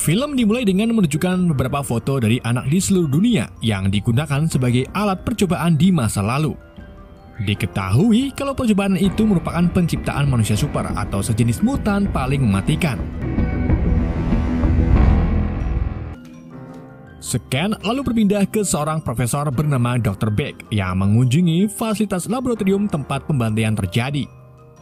Film dimulai dengan menunjukkan beberapa foto dari anak di seluruh dunia yang digunakan sebagai alat percobaan di masa lalu. Diketahui kalau percobaan itu merupakan penciptaan manusia super atau sejenis mutan paling mematikan. Scan lalu berpindah ke seorang profesor bernama Dr. Beck yang mengunjungi fasilitas laboratorium tempat pembantaian terjadi.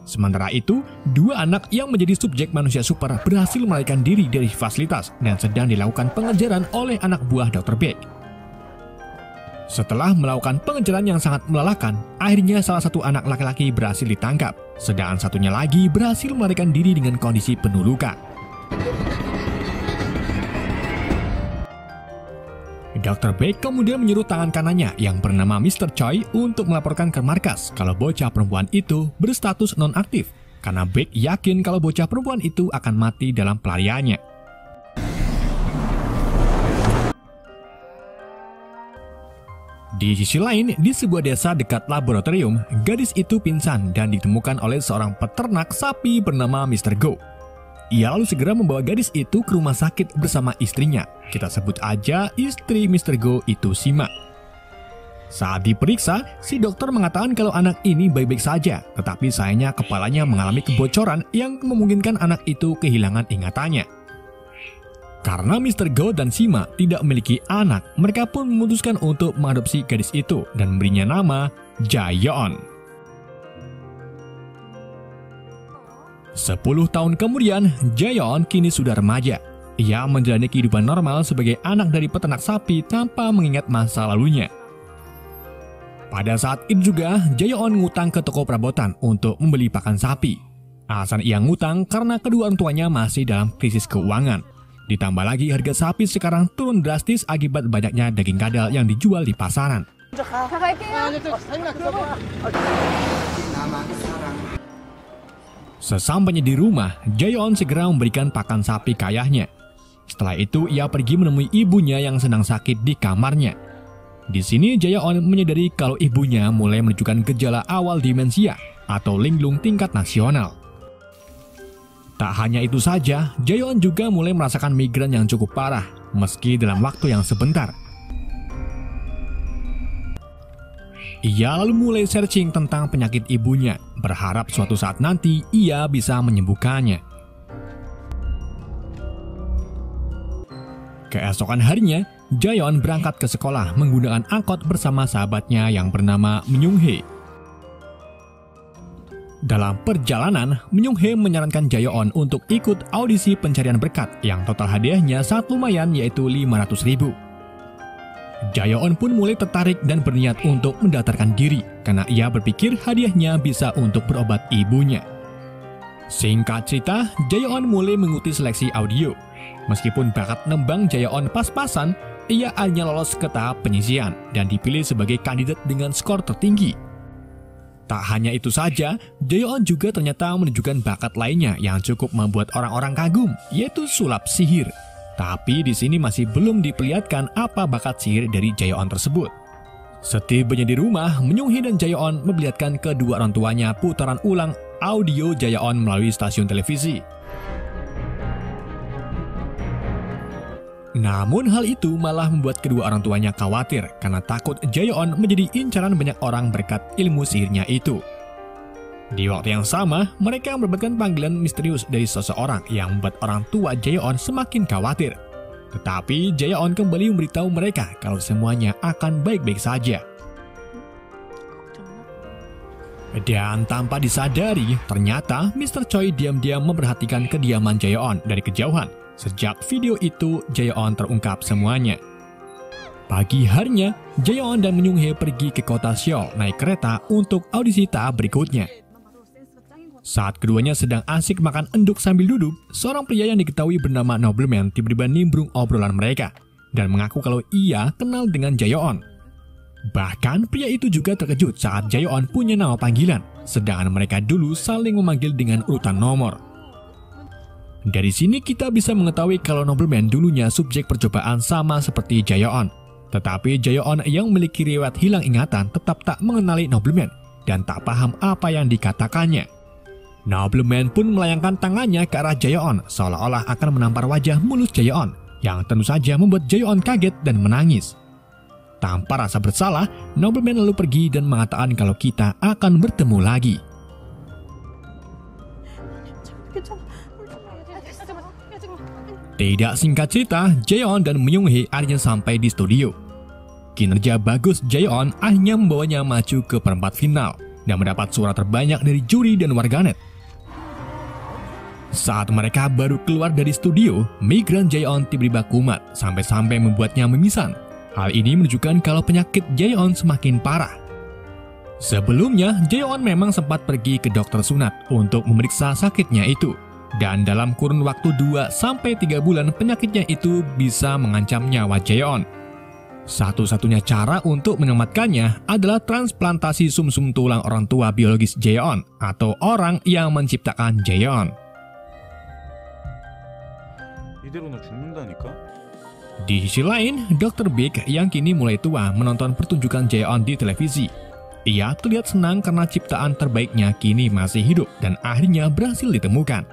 Sementara itu, dua anak yang menjadi subjek manusia super berhasil melarikan diri dari fasilitas dan sedang dilakukan pengejaran oleh anak buah Dr. Beck. Setelah melakukan pengejaran yang sangat melelahkan, akhirnya salah satu anak laki-laki berhasil ditangkap, sedangkan satunya lagi berhasil melarikan diri dengan kondisi penuh luka. Dr. Beck kemudian menyuruh tangan kanannya yang bernama Mr. Choi untuk melaporkan ke markas kalau bocah perempuan itu berstatus nonaktif, karena Beck yakin kalau bocah perempuan itu akan mati dalam pelariannya. Di sisi lain, di sebuah desa dekat laboratorium, gadis itu pingsan dan ditemukan oleh seorang peternak sapi bernama Mr. Go. Ia lalu segera membawa gadis itu ke rumah sakit bersama istrinya. Kita sebut aja istri Mr. Go itu Sima. Saat diperiksa, si dokter mengatakan kalau anak ini baik-baik saja, tetapi sayangnya kepalanya mengalami kebocoran yang memungkinkan anak itu kehilangan ingatannya. Karena Mr. Go dan Sima tidak memiliki anak, mereka pun memutuskan untuk mengadopsi gadis itu dan memberinya nama Jaeyeon. 10 tahun kemudian, Jaeyeon kini sudah remaja. Ia menjalani kehidupan normal sebagai anak dari peternak sapi tanpa mengingat masa lalunya. Pada saat itu juga, Jaeyeon ngutang ke toko perabotan untuk membeli pakan sapi. Alasan ia ngutang karena kedua orang tuanya masih dalam krisis keuangan. Ditambah lagi harga sapi sekarang turun drastis akibat banyaknya daging kadal yang dijual di pasaran. Sesampainya di rumah, Jaeyeon segera memberikan pakan sapi ke ayahnya. Setelah itu, ia pergi menemui ibunya yang sedang sakit di kamarnya. Di sini, Jaeyeon menyadari kalau ibunya mulai menunjukkan gejala awal demensia atau linglung tingkat nasional. Tak hanya itu saja, Jaeyeon juga mulai merasakan migrain yang cukup parah, meski dalam waktu yang sebentar. Ia lalu mulai searching tentang penyakit ibunya, berharap suatu saat nanti ia bisa menyembuhkannya. Keesokan harinya, Jaeyeon berangkat ke sekolah menggunakan angkot bersama sahabatnya yang bernama Myung-hee. Dalam perjalanan, Myung-hee menyarankan Jaeyeon untuk ikut audisi pencarian berkat yang total hadiahnya sangat lumayan, yaitu 500.000. Jaeyeon pun mulai tertarik dan berniat untuk mendaftarkan diri karena ia berpikir hadiahnya bisa untuk berobat ibunya. Singkat cerita, Jaeyeon mulai mengikuti seleksi audio. Meskipun bakat nembang Jaeyeon pas-pasan, ia hanya lolos ke tahap penyisian dan dipilih sebagai kandidat dengan skor tertinggi. Tak hanya itu saja, Jaeyeon juga ternyata menunjukkan bakat lainnya yang cukup membuat orang-orang kagum, yaitu sulap sihir. Tapi di sini masih belum diperlihatkan apa bakat sihir dari Jaeyeon tersebut. Setibanya di rumah, Myung-hee dan Jaeyeon memperlihatkan kedua orang tuanya putaran ulang audio Jaeyeon melalui stasiun televisi. Namun hal itu malah membuat kedua orang tuanya khawatir karena takut Jaeyeon menjadi incaran banyak orang berkat ilmu sihirnya itu. Di waktu yang sama, mereka mendapatkan panggilan misterius dari seseorang yang membuat orang tua Jaeyeon semakin khawatir. Tetapi Jaeyeon kembali memberitahu mereka kalau semuanya akan baik-baik saja. Dan tanpa disadari, ternyata Mr. Choi diam-diam memperhatikan kediaman Jaeyeon dari kejauhan. Sejak video itu, Jaeyeon terungkap semuanya. Pagi harinya, Jaeyeon dan Myung-hee pergi ke kota Seoul naik kereta untuk audisi tahap berikutnya. Saat keduanya sedang asik makan enduk sambil duduk, seorang pria yang diketahui bernama Nobleman tiba-tiba nimbrung obrolan mereka dan mengaku kalau ia kenal dengan Jaeyeon. Bahkan pria itu juga terkejut saat Jaeyeon punya nama panggilan, sedangkan mereka dulu saling memanggil dengan urutan nomor. Dari sini kita bisa mengetahui kalau Nobleman dulunya subjek percobaan sama seperti Jaeyeon. Tetapi Jaeyeon yang memiliki riwayat hilang ingatan tetap tak mengenali Nobleman dan tak paham apa yang dikatakannya. Nobleman pun melayangkan tangannya ke arah Jae-on seolah-olah akan menampar wajah mulus Jae-on, yang tentu saja membuat Jae-on kaget dan menangis. Tanpa rasa bersalah, Nobleman lalu pergi dan mengatakan kalau kita akan bertemu lagi. Tidak singkat cerita, Jae-on dan Myung-hee akhirnya sampai di studio. Kinerja bagus Jae-on akhirnya membawanya maju ke perempat final dan mendapat suara terbanyak dari juri dan warganet. Saat mereka baru keluar dari studio, migran Jae-on tiba-tiba kumat sampai-sampai membuatnya mimisan. Hal ini menunjukkan kalau penyakit Jae-on semakin parah. Sebelumnya, Jae-on memang sempat pergi ke dokter sunat untuk memeriksa sakitnya itu. Dan dalam kurun waktu 2-3 bulan penyakitnya itu bisa mengancam nyawa Jae-on. Satu-satunya cara untuk menyelamatkannya adalah transplantasi sumsum tulang orang tua biologis Jae-on atau orang yang menciptakan Jae-on. Di sisi lain, Dr. Big yang kini mulai tua menonton pertunjukan Jae-on di televisi. Ia terlihat senang karena ciptaan terbaiknya kini masih hidup dan akhirnya berhasil ditemukan.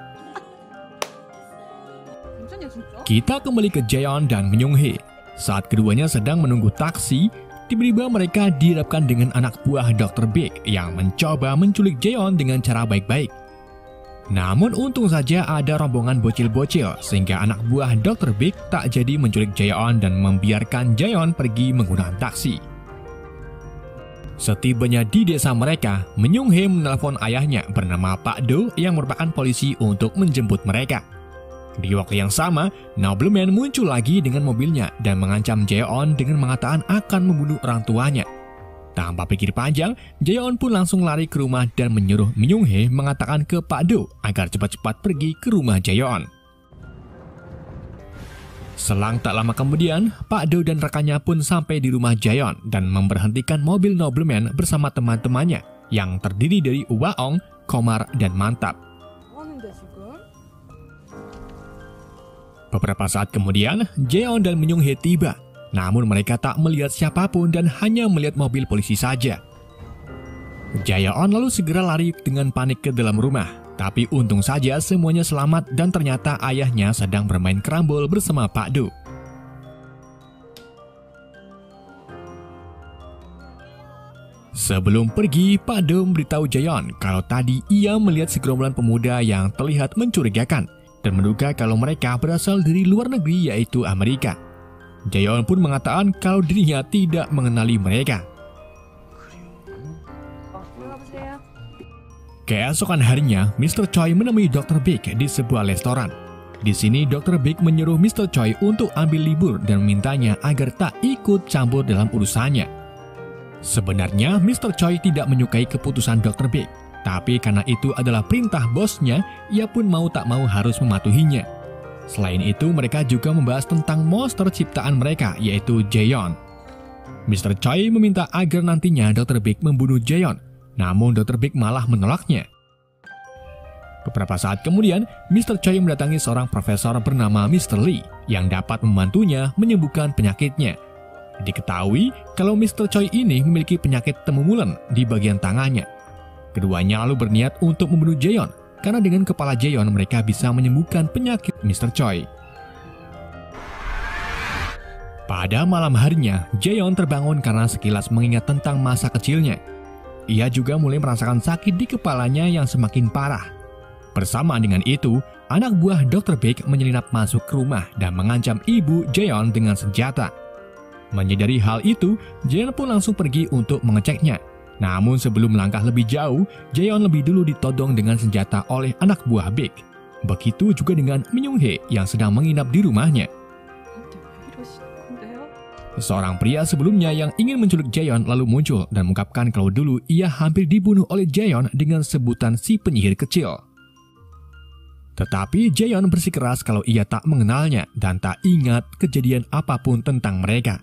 Kita kembali ke Jae-on dan Myung-hee. Saat keduanya sedang menunggu taksi, tiba-tiba mereka dihadapkan dengan anak buah Dr. Big yang mencoba menculik Jae-on dengan cara baik-baik. Namun untung saja ada rombongan bocil-bocil sehingga anak buah Dr. Big tak jadi menculik Jae-on dan membiarkan Jae-on pergi menggunakan taksi. Setibanya di desa mereka, Myung-hee menelpon ayahnya bernama Pak Do yang merupakan polisi untuk menjemput mereka. Di waktu yang sama, Nobleman muncul lagi dengan mobilnya dan mengancam Jae-on dengan mengatakan akan membunuh orang tuanya. Tanpa pikir panjang, Jae-on pun langsung lari ke rumah dan menyuruh Myung-hee mengatakan ke Pak Do agar cepat-cepat pergi ke rumah Jae-on. Selang tak lama kemudian, Pak Do dan rekannya pun sampai di rumah Jae-on dan memberhentikan mobil Nobleman bersama teman-temannya yang terdiri dari Waong, Komar, dan Mantap. Beberapa saat kemudian, Jae-on dan Myung-hee tiba. Namun mereka tak melihat siapapun dan hanya melihat mobil polisi saja. Jae-on lalu segera lari dengan panik ke dalam rumah. Tapi untung saja semuanya selamat dan ternyata ayahnya sedang bermain kerambol bersama Pak Do. Sebelum pergi, Pak Do memberitahu Jae-on kalau tadi ia melihat segerombolan pemuda yang terlihat mencurigakan dan menduga kalau mereka berasal dari luar negeri yaitu Amerika. Jae-on pun mengatakan kalau dirinya tidak mengenali mereka. Keesokan harinya, Mr. Choi menemui Dr. Big di sebuah restoran. Di sini, Dr. Big menyuruh Mr. Choi untuk ambil libur dan memintanya agar tak ikut campur dalam urusannya. Sebenarnya, Mr. Choi tidak menyukai keputusan Dr. Big, tapi karena itu adalah perintah bosnya, ia pun mau tak mau harus mematuhinya. Selain itu, mereka juga membahas tentang monster ciptaan mereka, yaitu Jae-on. Mr. Choi meminta agar nantinya Dr. Big membunuh Jae-on, namun Dr. Big malah menolaknya. Beberapa saat kemudian, Mr. Choi mendatangi seorang profesor bernama Mr. Lee yang dapat membantunya menyembuhkan penyakitnya. Diketahui kalau Mr. Choi ini memiliki penyakit temubulan di bagian tangannya. Keduanya lalu berniat untuk membunuh Jae-on, karena dengan kepala Jae-on mereka bisa menyembuhkan penyakit Mr. Choi. Pada malam harinya, Jae-on terbangun karena sekilas mengingat tentang masa kecilnya. Ia juga mulai merasakan sakit di kepalanya yang semakin parah. Bersamaan dengan itu, anak buah Dr. Big menyelinap masuk ke rumah dan mengancam ibu Jae-on dengan senjata. Menyadari hal itu, Jae-on pun langsung pergi untuk mengeceknya. Namun sebelum melangkah lebih jauh, Jae-on lebih dulu ditodong dengan senjata oleh anak buah Big. Begitu juga dengan Myung-hee yang sedang menginap di rumahnya. Seorang pria sebelumnya yang ingin menculik Jae-on lalu muncul dan mengungkapkan kalau dulu ia hampir dibunuh oleh Jae-on dengan sebutan si penyihir kecil. Tetapi Jae-on bersikeras kalau ia tak mengenalnya dan tak ingat kejadian apapun tentang mereka.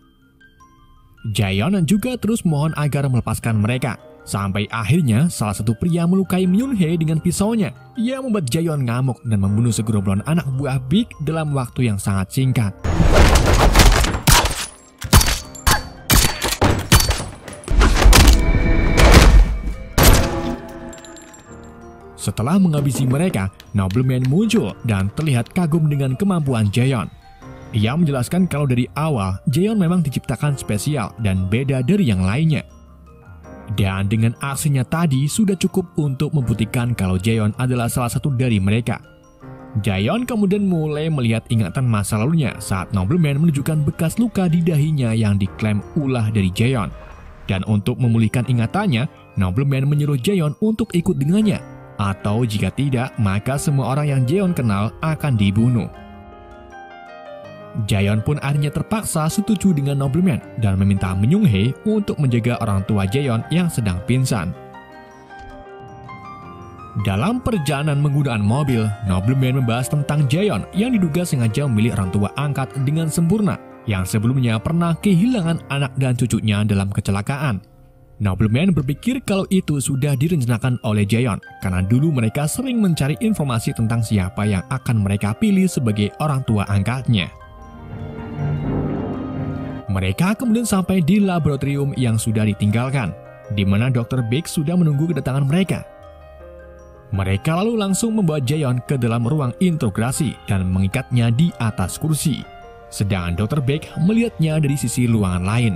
Jae-on juga terus mohon agar melepaskan mereka. Sampai akhirnya salah satu pria melukai Myung-hee dengan pisaunya. Ia membuat Jae-on ngamuk dan membunuh segerombolan anak buah Big dalam waktu yang sangat singkat. Setelah menghabisi mereka, Nobleman muncul dan terlihat kagum dengan kemampuan Jaeon. Ia menjelaskan kalau dari awal, Jaeon memang diciptakan spesial dan beda dari yang lainnya. Dan dengan aksinya tadi sudah cukup untuk membuktikan kalau Jaeon adalah salah satu dari mereka. Jaeon kemudian mulai melihat ingatan masa lalunya saat Nobleman menunjukkan bekas luka di dahinya yang diklaim ulah dari Jaeon. Dan untuk memulihkan ingatannya, Nobleman menyuruh Jaeon untuk ikut dengannya. Atau jika tidak, maka semua orang yang Jaeon kenal akan dibunuh. Jaeon pun akhirnya terpaksa setuju dengan Nobleman dan meminta Myung-hae untuk menjaga orang tua Jaeon yang sedang pingsan. Dalam perjalanan menggunakan mobil, Nobleman membahas tentang Jaeon yang diduga sengaja memilih orang tua angkat dengan sempurna yang sebelumnya pernah kehilangan anak dan cucunya dalam kecelakaan. Nobleman berpikir kalau itu sudah direncanakan oleh Jaeon karena dulu mereka sering mencari informasi tentang siapa yang akan mereka pilih sebagai orang tua angkatnya. Mereka kemudian sampai di laboratorium yang sudah ditinggalkan, di mana Dr. Big sudah menunggu kedatangan mereka. Mereka lalu langsung membawa Jaeon ke dalam ruang interogasi dan mengikatnya di atas kursi. Sedangkan Dr. Big melihatnya dari sisi ruangan lain.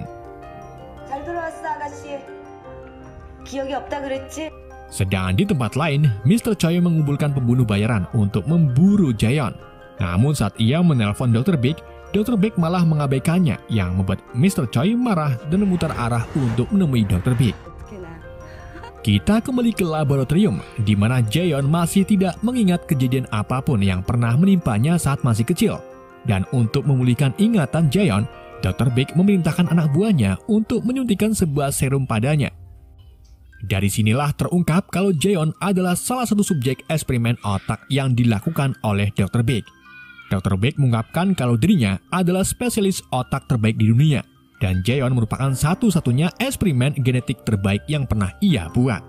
Sedangkan di tempat lain, Mr. Choi mengumpulkan pembunuh bayaran untuk memburu Jaeon. Namun saat ia menelpon Dr. Big malah mengabaikannya yang membuat Mr. Choi marah dan memutar arah untuk menemui Dr. Big. Kita kembali ke laboratorium, di mana Jaeon masih tidak mengingat kejadian apapun yang pernah menimpanya saat masih kecil. Dan untuk memulihkan ingatan Jaeon, Dr. Big memerintahkan anak buahnya untuk menyuntikkan sebuah serum padanya. Dari sinilah terungkap kalau Jaeon adalah salah satu subjek eksperimen otak yang dilakukan oleh Dr. Big. Dr. Big mengungkapkan kalau dirinya adalah spesialis otak terbaik di dunia. Dan Jaeon merupakan satu-satunya eksperimen genetik terbaik yang pernah ia buat.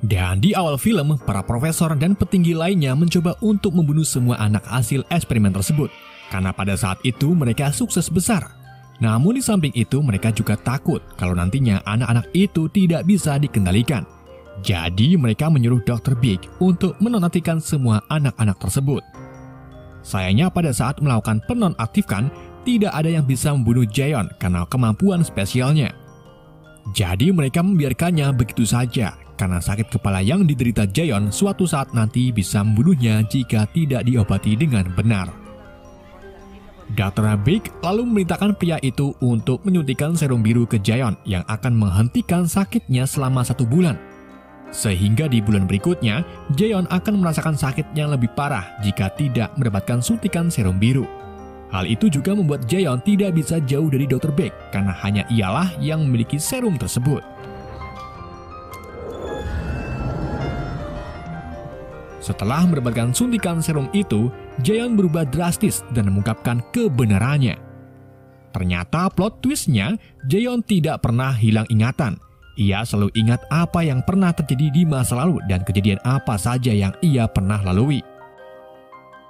Dan di awal film, para profesor dan petinggi lainnya mencoba untuk membunuh semua anak hasil eksperimen tersebut. Karena pada saat itu mereka sukses besar. Namun di samping itu mereka juga takut kalau nantinya anak-anak itu tidak bisa dikendalikan. Jadi mereka menyuruh Dr. Big untuk menonaktifkan semua anak-anak tersebut. Sayangnya pada saat melakukan penonaktifkan, tidak ada yang bisa membunuh Jaeon karena kemampuan spesialnya. Jadi mereka membiarkannya begitu saja karena sakit kepala yang diderita Jaeon suatu saat nanti bisa membunuhnya jika tidak diobati dengan benar. Dr. Big lalu memerintahkan pria itu untuk menyuntikkan serum biru ke Jaeon yang akan menghentikan sakitnya selama 1 bulan. Sehingga di bulan berikutnya, Jaeon akan merasakan sakit yang lebih parah jika tidak mendapatkan suntikan serum biru. Hal itu juga membuat Jaeon tidak bisa jauh dari Dr. Big karena hanya ialah yang memiliki serum tersebut. Setelah mendapatkan suntikan serum itu, Jaeon berubah drastis dan mengungkapkan kebenarannya. Ternyata plot twistnya, Jaeon tidak pernah hilang ingatan. Ia selalu ingat apa yang pernah terjadi di masa lalu dan kejadian apa saja yang ia pernah lalui.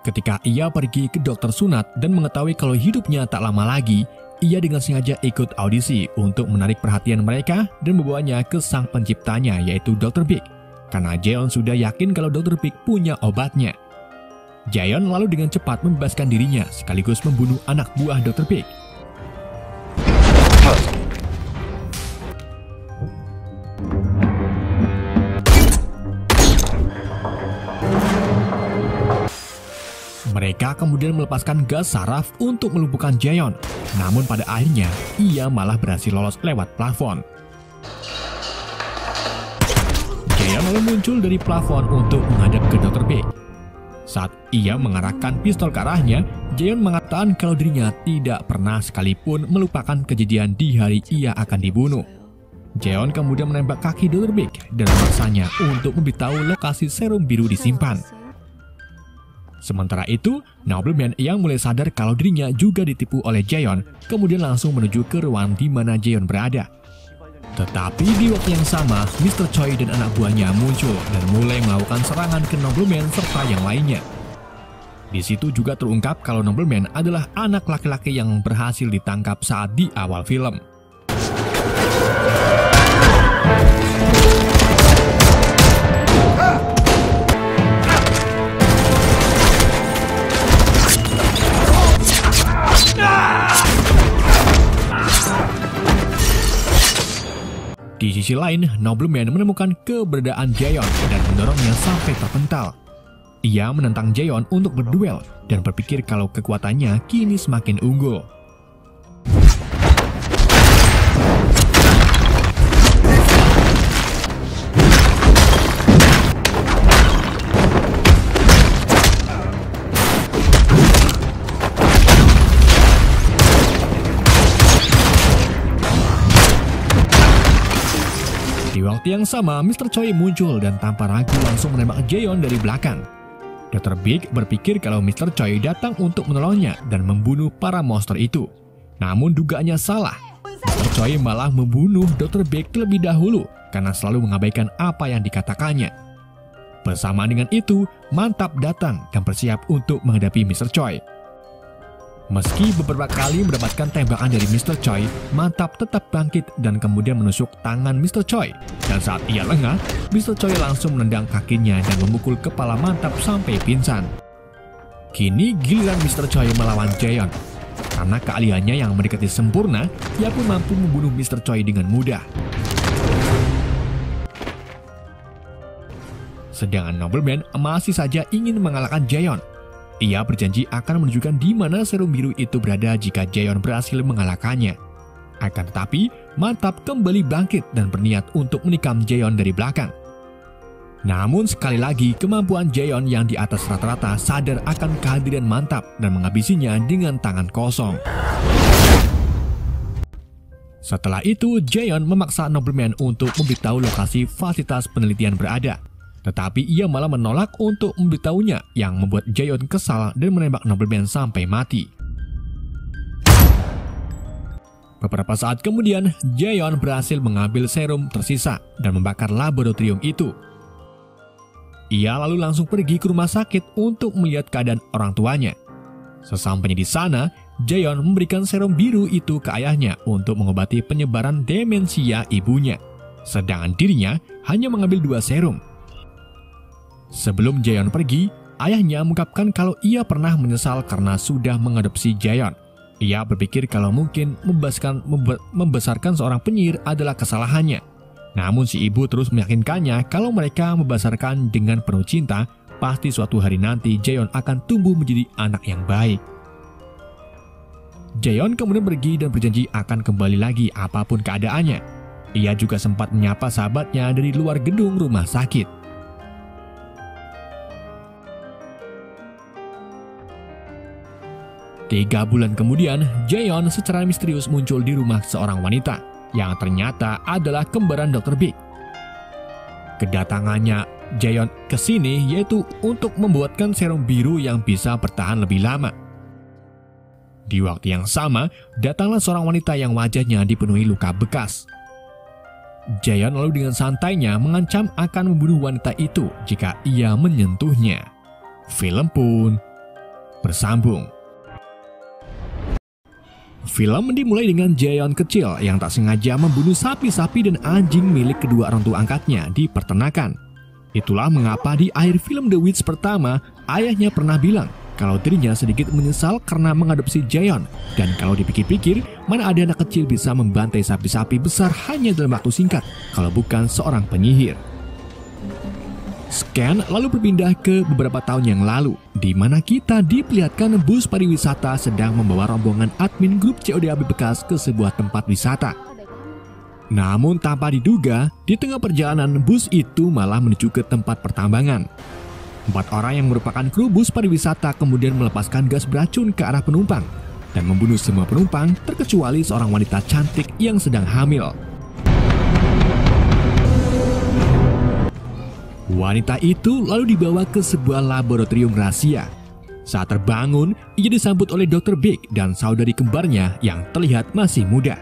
Ketika ia pergi ke dokter sunat dan mengetahui kalau hidupnya tak lama lagi, ia dengan sengaja ikut audisi untuk menarik perhatian mereka dan membawanya ke sang penciptanya yaitu Dr. Big. Karena Jaeon sudah yakin kalau Dr. Big punya obatnya. Jaeon lalu dengan cepat membebaskan dirinya sekaligus membunuh anak buah Dr. Big. Mereka kemudian melepaskan gas saraf untuk melumpuhkan Jaeon. Namun pada akhirnya, ia malah berhasil lolos lewat plafon. Jaeon lalu muncul dari plafon untuk menghadap ke Dr. Big. Saat ia mengarahkan pistol ke arahnya, Jaeon mengatakan kalau dirinya tidak pernah sekalipun melupakan kejadian di hari ia akan dibunuh. Jaeon kemudian menembak kaki Dr. Big dan memaksanya untuk memberitahu lokasi serum biru disimpan. Sementara itu, Nobleman yang mulai sadar kalau dirinya juga ditipu oleh Jaeon, kemudian langsung menuju ke ruangan di mana Jaeon berada. Tetapi di waktu yang sama, Mr. Choi dan anak buahnya muncul dan mulai melakukan serangan ke Nobleman serta yang lainnya. Di situ juga terungkap kalau Nobleman adalah anak laki-laki yang berhasil ditangkap saat di awal film. Di sisi lain, Nobleman menemukan keberadaan Jaeon dan mendorongnya sampai terpental. Ia menentang Jaeon untuk berduel dan berpikir kalau kekuatannya kini semakin unggul. Di waktu yang sama, Mr. Choi muncul dan tanpa ragu langsung menembak Jaeon dari belakang. Dr. Big berpikir kalau Mr. Choi datang untuk menolongnya dan membunuh para monster itu. Namun dugaannya salah. Mr. Choi malah membunuh Dr. Big terlebih dahulu karena selalu mengabaikan apa yang dikatakannya. Bersamaan dengan itu, Mantap datang dan bersiap untuk menghadapi Mr. Choi. Meski beberapa kali mendapatkan tembakan dari Mr. Choi, Mantap tetap bangkit dan kemudian menusuk tangan Mr. Choi. Dan saat ia lengah, Mr. Choi langsung menendang kakinya dan memukul kepala Mantap sampai pingsan. Kini giliran Mr. Choi melawan Jaeon. Karena keahliannya yang mendekati sempurna, ia pun mampu membunuh Mr. Choi dengan mudah. Sedangkan Nobleman masih saja ingin mengalahkan Jaeon. Ia berjanji akan menunjukkan di mana serum biru itu berada jika Jaeon berhasil mengalahkannya. Akan tetapi, Mantap kembali bangkit dan berniat untuk menikam Jaeon dari belakang. Namun sekali lagi, kemampuan Jaeon yang di atas rata-rata sadar akan kehadiran Mantap dan menghabisinya dengan tangan kosong. Setelah itu, Jaeon memaksa Nobleman untuk memberitahu lokasi fasilitas penelitian berada. Tetapi ia malah menolak untuk memberitahunya yang membuat Jaeon kesal dan menembak Nobleman sampai mati. Beberapa saat kemudian, Jaeon berhasil mengambil serum tersisa dan membakar laboratorium itu. Ia lalu langsung pergi ke rumah sakit untuk melihat keadaan orang tuanya. Sesampainya di sana, Jaeon memberikan serum biru itu ke ayahnya untuk mengobati penyebaran demensia ibunya. Sedangkan dirinya hanya mengambil 2 serum. Sebelum Jaeon pergi, ayahnya mengungkapkan kalau ia pernah menyesal karena sudah mengadopsi Jaeon. Ia berpikir kalau mungkin membesarkan seorang penyihir adalah kesalahannya. Namun si ibu terus meyakinkannya kalau mereka membesarkan dengan penuh cinta, pasti suatu hari nanti Jaeon akan tumbuh menjadi anak yang baik. Jaeon kemudian pergi dan berjanji akan kembali lagi apapun keadaannya. Ia juga sempat menyapa sahabatnya dari luar gedung rumah sakit. 3 bulan kemudian, Jaeon secara misterius muncul di rumah seorang wanita yang ternyata adalah kembaran Dr. Big. Kedatangannya Jaeon ke sini yaitu untuk membuatkan serum biru yang bisa bertahan lebih lama. Di waktu yang sama, datanglah seorang wanita yang wajahnya dipenuhi luka bekas. Jaeon lalu dengan santainya mengancam akan membunuh wanita itu jika ia menyentuhnya. Film pun bersambung. Film dimulai dengan Jaeon kecil yang tak sengaja membunuh sapi-sapi dan anjing milik kedua orang tua angkatnya di peternakan. Itulah mengapa di akhir film The Witch pertama, ayahnya pernah bilang kalau dirinya sedikit menyesal karena mengadopsi Jaeon. Dan kalau dipikir-pikir, mana ada anak kecil bisa membantai sapi-sapi besar hanya dalam waktu singkat kalau bukan seorang penyihir. Scan lalu berpindah ke beberapa tahun yang lalu, di mana kita diperlihatkan bus pariwisata sedang membawa rombongan admin grup CODAB bekas ke sebuah tempat wisata. Namun tanpa diduga, di tengah perjalanan bus itu malah menuju ke tempat pertambangan. 4 orang yang merupakan kru bus pariwisata kemudian melepaskan gas beracun ke arah penumpang dan membunuh semua penumpang terkecuali seorang wanita cantik yang sedang hamil. Wanita itu lalu dibawa ke sebuah laboratorium rahasia. Saat terbangun, ia disambut oleh Dr. Big dan saudari kembarnya yang terlihat masih muda.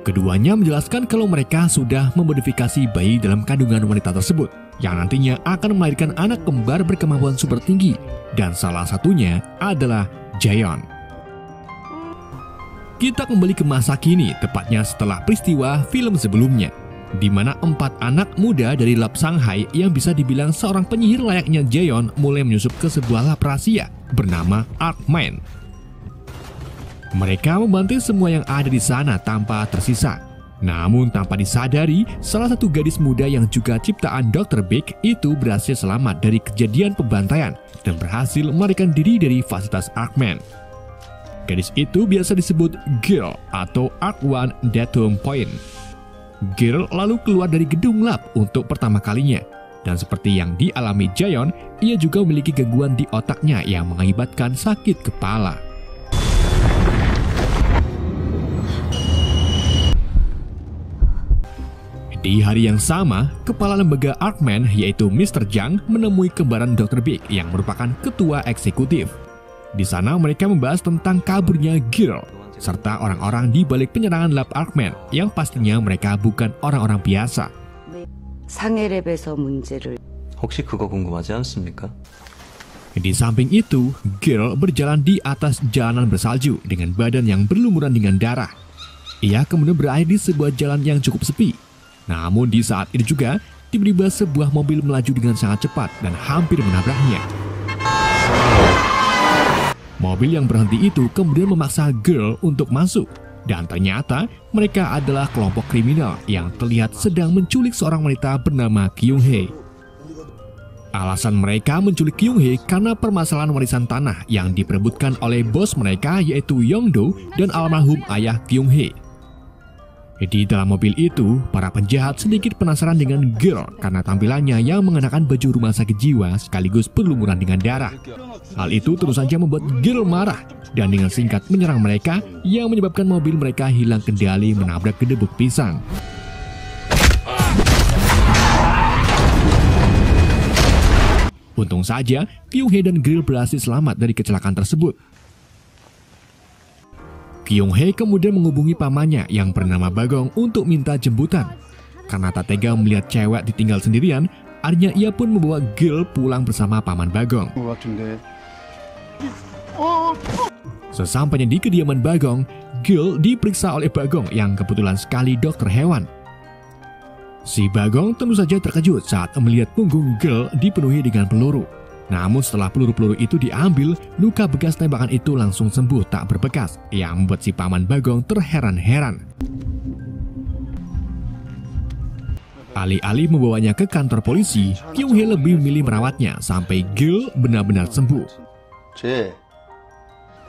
Keduanya menjelaskan kalau mereka sudah memodifikasi bayi dalam kandungan wanita tersebut, yang nantinya akan melahirkan anak kembar berkemampuan super tinggi, dan salah satunya adalah Jaeon. Kita kembali ke masa kini, tepatnya setelah peristiwa film sebelumnya, di mana 4 anak muda dari lab Shanghai yang bisa dibilang seorang penyihir layaknya Jaeon mulai menyusup ke sebuah lab rahasia bernama Arkman. Mereka membantai semua yang ada di sana tanpa tersisa. Namun tanpa disadari, salah satu gadis muda yang juga ciptaan Dr. Big itu berhasil selamat dari kejadian pembantaian dan berhasil melarikan diri dari fasilitas Arkman. Gadis itu biasa disebut Girl atau Ark One Datum Point. Girl lalu keluar dari gedung lab untuk pertama kalinya. Dan seperti yang dialami Jaeon, ia juga memiliki gangguan di otaknya yang mengakibatkan sakit kepala. Di hari yang sama, kepala lembaga Arkman yaitu Mr. Jang menemui kembaran Dr. Big yang merupakan ketua eksekutif. Di sana mereka membahas tentang kaburnya Girl, serta orang-orang di balik penyerangan lab Arkman yang pastinya mereka bukan orang-orang biasa. 상해랩에서 문제를 혹시 그거 궁금하지 않습니까? Di samping itu, Girl berjalan di atas jalanan bersalju dengan badan yang berlumuran dengan darah. Ia kemudian berakhir di sebuah jalan yang cukup sepi. Namun di saat itu juga, tiba-tiba sebuah mobil melaju dengan sangat cepat dan hampir menabraknya. Mobil yang berhenti itu kemudian memaksa Girl untuk masuk. Dan ternyata mereka adalah kelompok kriminal yang terlihat sedang menculik seorang wanita bernama Kyung-hee. Alasan mereka menculik Kyung-hee karena permasalahan warisan tanah yang diperebutkan oleh bos mereka yaitu Yong-do dan almarhum ayah Kyung-hee. Di dalam mobil itu, para penjahat sedikit penasaran dengan Girl karena tampilannya yang mengenakan baju rumah sakit jiwa sekaligus berlumuran dengan darah. Hal itu terus saja membuat Girl marah dan dengan singkat menyerang mereka yang menyebabkan mobil mereka hilang kendali menabrak gedebuk pisang. Untung saja, Kyung-hee dan Girl berhasil selamat dari kecelakaan tersebut. Kyung-hee kemudian menghubungi pamannya yang bernama Bagong untuk minta jemputan. Karena tak tega melihat cewek ditinggal sendirian, akhirnya ia pun membawa Girl pulang bersama paman Bagong. Sesampainya di kediaman Bagong, Girl diperiksa oleh Bagong yang kebetulan sekali dokter hewan. Si Bagong tentu saja terkejut saat melihat punggung Girl dipenuhi dengan peluru. Namun setelah peluru-peluru itu diambil, luka bekas tembakan itu langsung sembuh tak berbekas, yang membuat si paman Bagong terheran-heran. Alih-alih membawanya ke kantor polisi, Kyung-hee lebih memilih merawatnya sampai Girl benar-benar sembuh.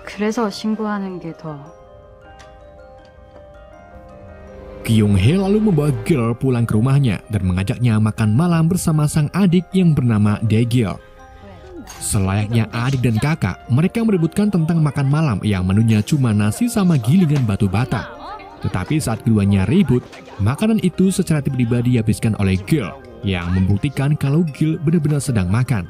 그래서 신고하는 게 더 Kyung-hee lalu membawa Girl pulang ke rumahnya dan mengajaknya makan malam bersama sang adik yang bernama Dae-gil. Selayaknya adik dan kakak, mereka merebutkan tentang makan malam yang menunya cuma nasi sama gilingan batu bata. Tetapi saat keduanya ribut, makanan itu secara tiba-tiba dihabiskan oleh Girl, yang membuktikan kalau Girl benar-benar sedang makan.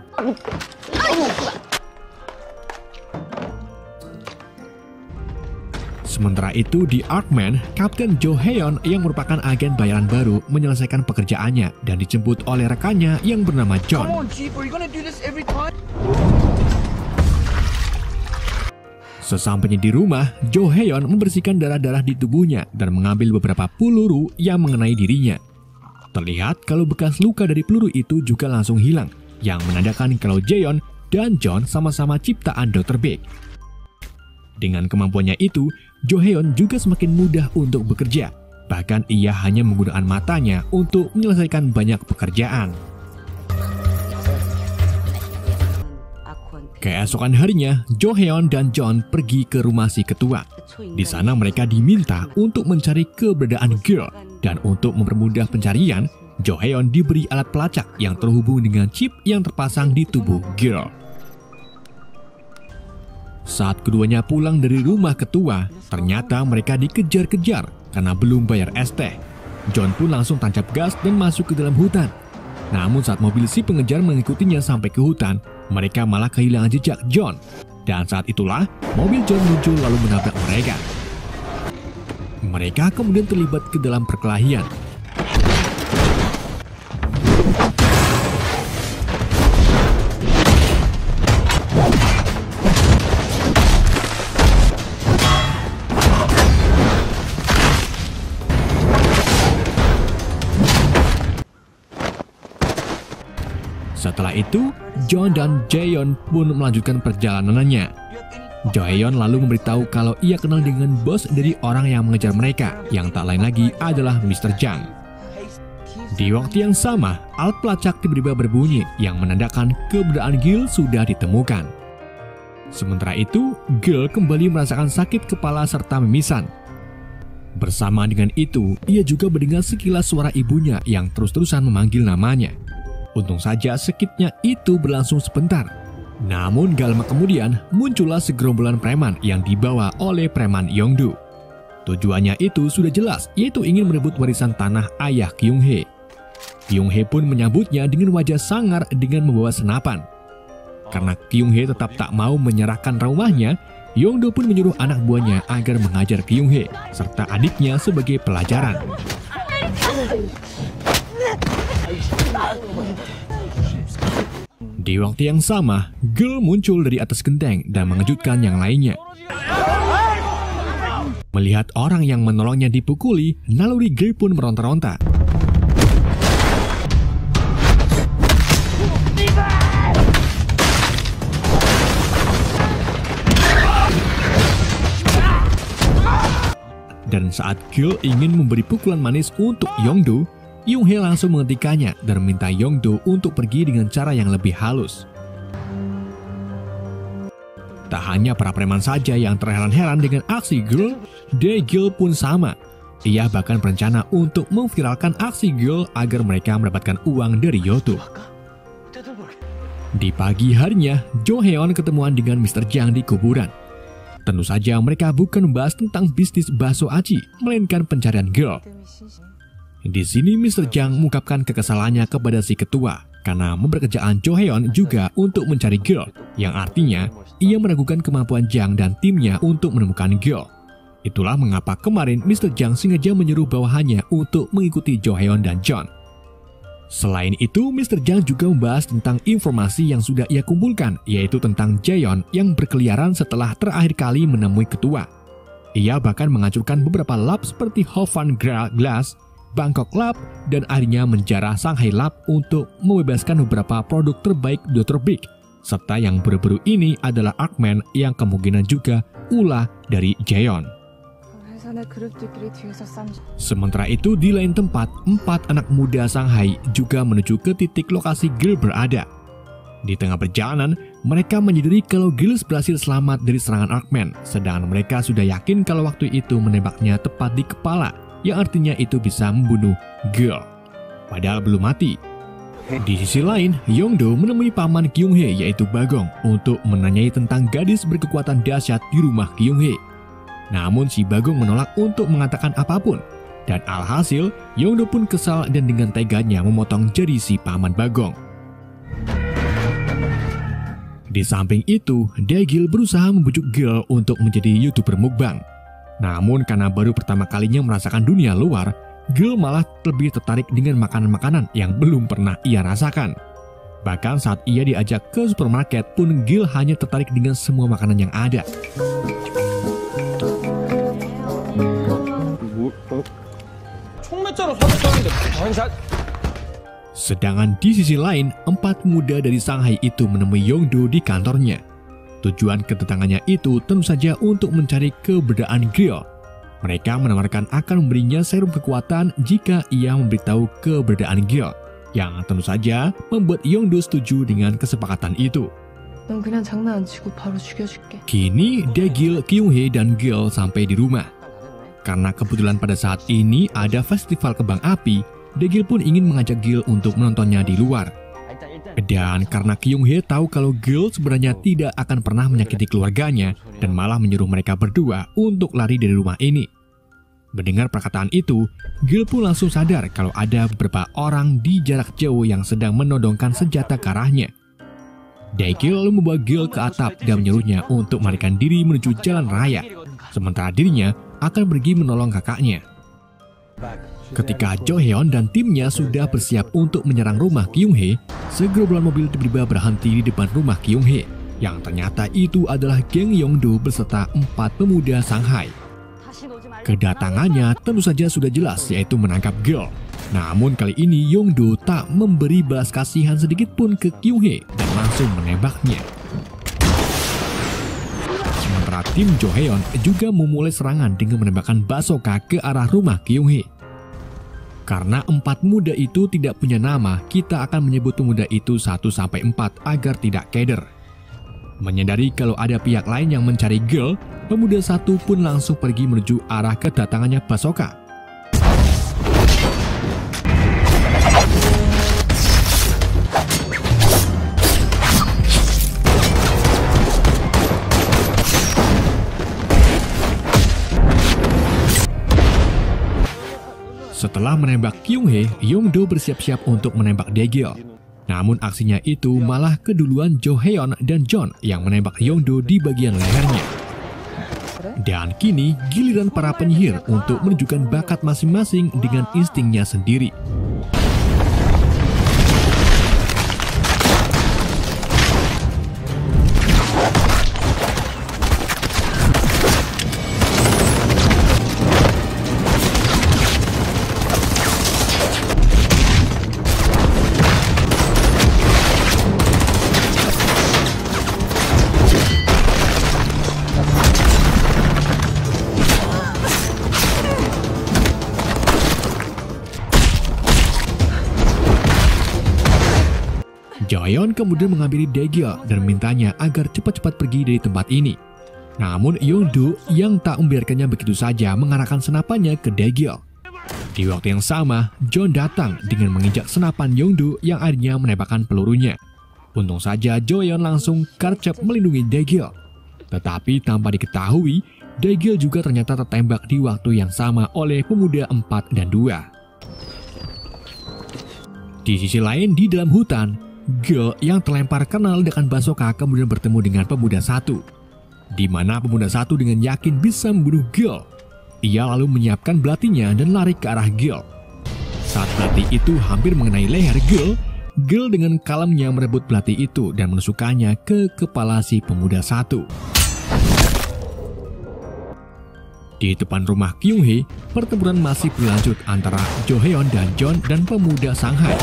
Sementara itu di Arkman, Kapten Jo Heon yang merupakan agen bayaran baru menyelesaikan pekerjaannya dan dijemput oleh rekannya yang bernama John. Sesampainya di rumah, Jo Heon membersihkan darah-darah di tubuhnya dan mengambil beberapa peluru yang mengenai dirinya. Terlihat kalau bekas luka dari peluru itu juga langsung hilang, yang menandakan kalau Jaeon dan John sama-sama ciptaan Dr. Big. Dengan kemampuannya itu, Jo Heon juga semakin mudah untuk bekerja. Bahkan ia hanya menggunakan matanya untuk menyelesaikan banyak pekerjaan. Keesokan harinya, Jo Heon dan John pergi ke rumah si ketua. Di sana mereka diminta untuk mencari keberadaan Girl. Dan untuk mempermudah pencarian, Jo Heon diberi alat pelacak yang terhubung dengan chip yang terpasang di tubuh Girl. Saat keduanya pulang dari rumah ketua, ternyata mereka dikejar-kejar karena belum bayar ST. John pun langsung tancap gas dan masuk ke dalam hutan. Namun saat mobil si pengejar mengikutinya sampai ke hutan, mereka malah kehilangan jejak John. Dan saat itulah, mobil John muncul lalu menabrak mereka. Mereka kemudian terlibat ke dalam perkelahian. Setelah itu, John dan Jaeon pun melanjutkan perjalanannya. Jo Hae-yeon lalu memberitahu kalau ia kenal dengan bos dari orang yang mengejar mereka, yang tak lain lagi adalah Mr. Jang. Di waktu yang sama, alat pelacak tiba-tiba berbunyi yang menandakan keberadaan Gil sudah ditemukan. Sementara itu, Gil kembali merasakan sakit kepala serta mimisan. Bersama dengan itu, ia juga mendengar sekilas suara ibunya yang terus-terusan memanggil namanya. Untung saja sakitnya itu berlangsung sebentar. Namun gak lama kemudian muncullah segerombolan preman yang dibawa oleh preman Yongdu. Tujuannya itu sudah jelas, yaitu ingin merebut warisan tanah ayah Kyung-hee. Kyung-hee pun menyambutnya dengan wajah sangar dengan membawa senapan. Karena Kyung-hee tetap tak mau menyerahkan rumahnya, Yongdu pun menyuruh anak buahnya agar mengajar Kyung-hee serta adiknya sebagai pelajaran. Di waktu yang sama, Gil muncul dari atas genteng dan mengejutkan yang lainnya. Melihat orang yang menolongnya dipukuli, naluri Gil pun meronta-ronta. Dan saat Gil ingin memberi pukulan manis untuk Yongdu, Kyung-hee langsung menghentikannya dan meminta Yongdu untuk pergi dengan cara yang lebih halus. Tak hanya para preman saja yang terheran-heran dengan aksi Gil, Dae-gil pun sama. Ia bahkan berencana untuk memviralkan aksi Gil agar mereka mendapatkan uang dari YouTube. Di pagi harinya, Jo Hae-yeon ketemuan dengan Mr. Jang di kuburan. Tentu saja mereka bukan membahas tentang bisnis bakso aci, melainkan pencarian Gil. Di sini Mr. Jang mengungkapkan kekesalannya kepada si ketua karena memberi kerjaan Jo Hae-yeon juga untuk mencari Gil, yang artinya ia meragukan kemampuan Jang dan timnya untuk menemukan Gil. Itulah mengapa kemarin Mr. Jang sengaja menyuruh bawahannya untuk mengikuti Jo Hae-yeon dan John. Selain itu, Mr. Jang juga membahas tentang informasi yang sudah ia kumpulkan, yaitu tentang Jaeyeon yang berkeliaran setelah terakhir kali menemui ketua. Ia bahkan menghancurkan beberapa lab seperti Hovan Glass, Bangkok Lab, dan akhirnya menjarah Shanghai Lab untuk membebaskan beberapa produk terbaik Dr. Big. Serta yang baru-baru ini adalah Arkman yang kemungkinan juga ulah dari Jaeyeon. Sementara itu, di lain tempat, 4 anak muda Shanghai juga menuju ke titik lokasi Gil berada. Di tengah perjalanan, mereka menyadari kalau Gil berhasil selamat dari serangan Arkman, sedangkan mereka sudah yakin kalau waktu itu menembaknya tepat di kepala, yang artinya itu bisa membunuh Gil. Padahal belum mati. Di sisi lain, Yongdo menemui paman Kyung-hee yaitu Bagong untuk menanyai tentang gadis berkekuatan dahsyat di rumah Kyung-hee. Namun si Bagong menolak untuk mengatakan apapun. Dan alhasil, Yongdo pun kesal dan dengan teganya memotong jari si paman Bagong. Di samping itu, Dae-gil berusaha membujuk Gil untuk menjadi YouTuber mukbang. Namun karena baru pertama kalinya merasakan dunia luar, Gil malah lebih tertarik dengan makanan-makanan yang belum pernah ia rasakan. Bahkan saat ia diajak ke supermarket pun Gil hanya tertarik dengan semua makanan yang ada. Sedangkan di sisi lain, 4 pemuda dari Shanghai itu menemui Yongdo di kantornya. Tujuan kedatangannya itu tentu saja untuk mencari keberadaan Gil. Mereka menawarkan akan memberinya serum kekuatan jika ia memberitahu keberadaan Gil, yang tentu saja membuat Yongdo setuju dengan kesepakatan itu. Kini Dae-gil, Kyung-hee, dan Gil sampai di rumah. Karena kebetulan pada saat ini ada festival kembang api, Dae-gil pun ingin mengajak Gil untuk menontonnya di luar. Dan karena Kyung-hee tahu kalau Gil sebenarnya tidak akan pernah menyakiti keluarganya dan malah menyuruh mereka berdua untuk lari dari rumah ini. Mendengar perkataan itu, Gil pun langsung sadar kalau ada beberapa orang di jarak jauh yang sedang menodongkan senjata ke arahnya. Dae-gil lalu membawa Gil ke atap dan menyuruhnya untuk melarikan diri menuju jalan raya, sementara dirinya akan pergi menolong kakaknya. Ketika Jo Hae-yeon dan timnya sudah bersiap untuk menyerang rumah Kyung-hee, segerombolan mobil tiba-tiba berhenti di depan rumah Kyung-hee, yang ternyata itu adalah geng Yongdo beserta 4 pemuda Shanghai. Kedatangannya tentu saja sudah jelas, yaitu menangkap Gil. Namun kali ini Yongdo tak memberi belas kasihan sedikit pun ke Kyung-hee dan langsung menembaknya. Sementara tim Jo-heon juga memulai serangan dengan menembakkan basoka ke arah rumah Kyung-hee. Karena 4 pemuda itu tidak punya nama, kita akan menyebut pemuda itu 1-4 agar tidak keder. Menyadari kalau ada pihak lain yang mencari Girl, pemuda satu pun langsung pergi menuju arah kedatangannya basoka. Setelah menembak Kyung-hee, Yong-do bersiap-siap untuk menembak Dae-gil. Namun aksinya itu malah keduluan Jo-heon dan John yang menembak Yong-do di bagian lehernya. Dan kini giliran para penyihir untuk menunjukkan bakat masing-masing dengan instingnya sendiri. Jo-heon kemudian menghampiri Dae-gil dan mintanya agar cepat-cepat pergi dari tempat ini. Namun Yong-do yang tak membiarkannya begitu saja mengarahkan senapannya ke Dae-gil. Di waktu yang sama, John datang dengan menginjak senapan Yong-do yang akhirnya menembakkan pelurunya. Untung saja Jo-heon langsung karcep melindungi Dae-gil. Tetapi tanpa diketahui, Dae-gil juga ternyata tertembak di waktu yang sama oleh pemuda 4 dan 2. Di sisi lain, di dalam hutan, Girl yang terlempar karena ledakan basoka kemudian bertemu dengan pemuda satu, di mana pemuda satu dengan yakin bisa membunuh Girl. Ia lalu menyiapkan belatinya dan lari ke arah Girl. Saat belati itu hampir mengenai leher Girl, Girl dengan kalemnya merebut belati itu dan menusukkannya ke kepala si pemuda satu. Di depan rumah Kyung-hee, pertempuran masih berlanjut antara Jo-heon dan John dan pemuda Shanghai.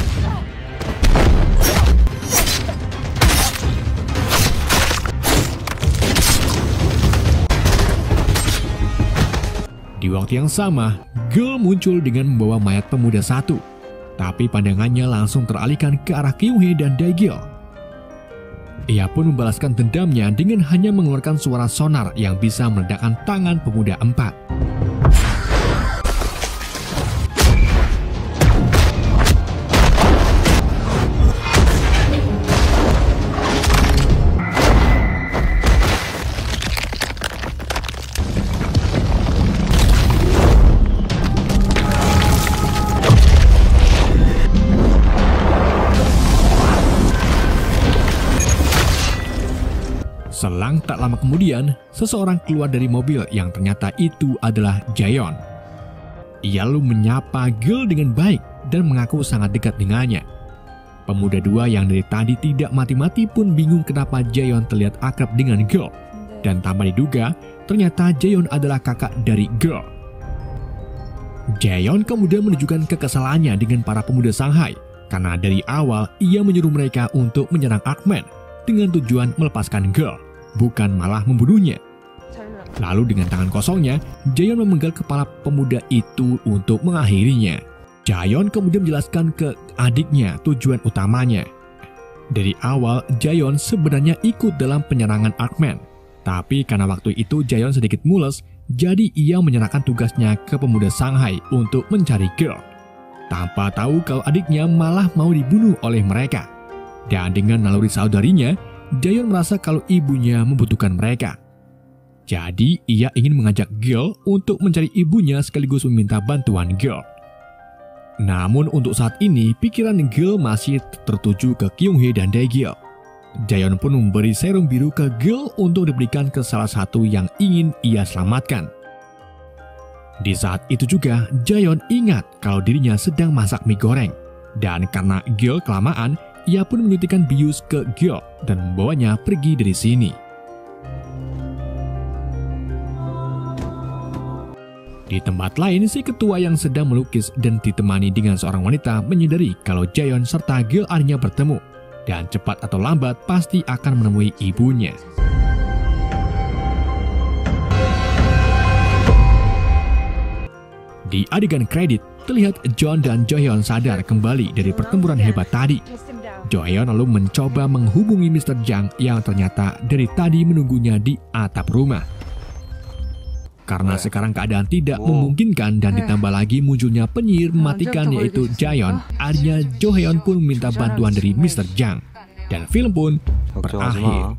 Di waktu yang sama, Girl muncul dengan membawa mayat pemuda satu. Tapi pandangannya langsung teralihkan ke arah Kyung-hee dan Dae-gil. Ia pun membalaskan dendamnya dengan hanya mengeluarkan suara sonar yang bisa meledakkan tangan pemuda 4. Selang tak lama kemudian, seseorang keluar dari mobil yang ternyata itu adalah Jaeon. Ia lalu menyapa Girl dengan baik dan mengaku sangat dekat dengannya. Pemuda 2 yang dari tadi tidak mati-mati pun bingung kenapa Jaeon terlihat akrab dengan Girl. Dan tanpa diduga, ternyata Jaeon adalah kakak dari Girl. Jaeon kemudian menunjukkan kekesalannya dengan para pemuda Shanghai, karena dari awal ia menyuruh mereka untuk menyerang Arkman dengan tujuan melepaskan Girl, bukan malah membunuhnya. Lalu dengan tangan kosongnya, Jaeon memenggal kepala pemuda itu untuk mengakhirinya. Jaeon kemudian menjelaskan ke adiknya tujuan utamanya. Dari awal, Jaeon sebenarnya ikut dalam penyerangan Arkman. Tapi karena waktu itu Jaeon sedikit mules, jadi ia menyerahkan tugasnya ke pemuda Shanghai untuk mencari Girl. Tanpa tahu kalau adiknya malah mau dibunuh oleh mereka. Dan dengan naluri saudarinya, Jaeon merasa kalau ibunya membutuhkan mereka. Jadi ia ingin mengajak Girl untuk mencari ibunya sekaligus meminta bantuan Girl. Namun untuk saat ini pikiran Girl masih tertuju ke Kyung-hee dan Dae-gil. Jaeon pun memberi serum biru ke Girl untuk diberikan ke salah satu yang ingin ia selamatkan. Di saat itu juga Jaeon ingat kalau dirinya sedang masak mie goreng. Dan karena Girl kelamaan, ia pun menyuntikkan bius ke Girl dan membawanya pergi dari sini. Di tempat lain, si ketua yang sedang melukis dan ditemani dengan seorang wanita menyadari kalau Jaeon serta Girl akhirnya bertemu. Dan cepat atau lambat pasti akan menemui ibunya. Di adegan kredit, terlihat John dan Jo-hyun sadar kembali dari pertempuran hebat tadi. Jo-hyun lalu mencoba menghubungi Mr. Jang yang ternyata dari tadi menunggunya di atap rumah. Karena sekarang keadaan tidak memungkinkan dan ditambah lagi munculnya penyihir mematikan yaitu Jaeon, akhirnya Jo-hyun pun meminta bantuan dari Mr. Jang. Dan film pun berakhir.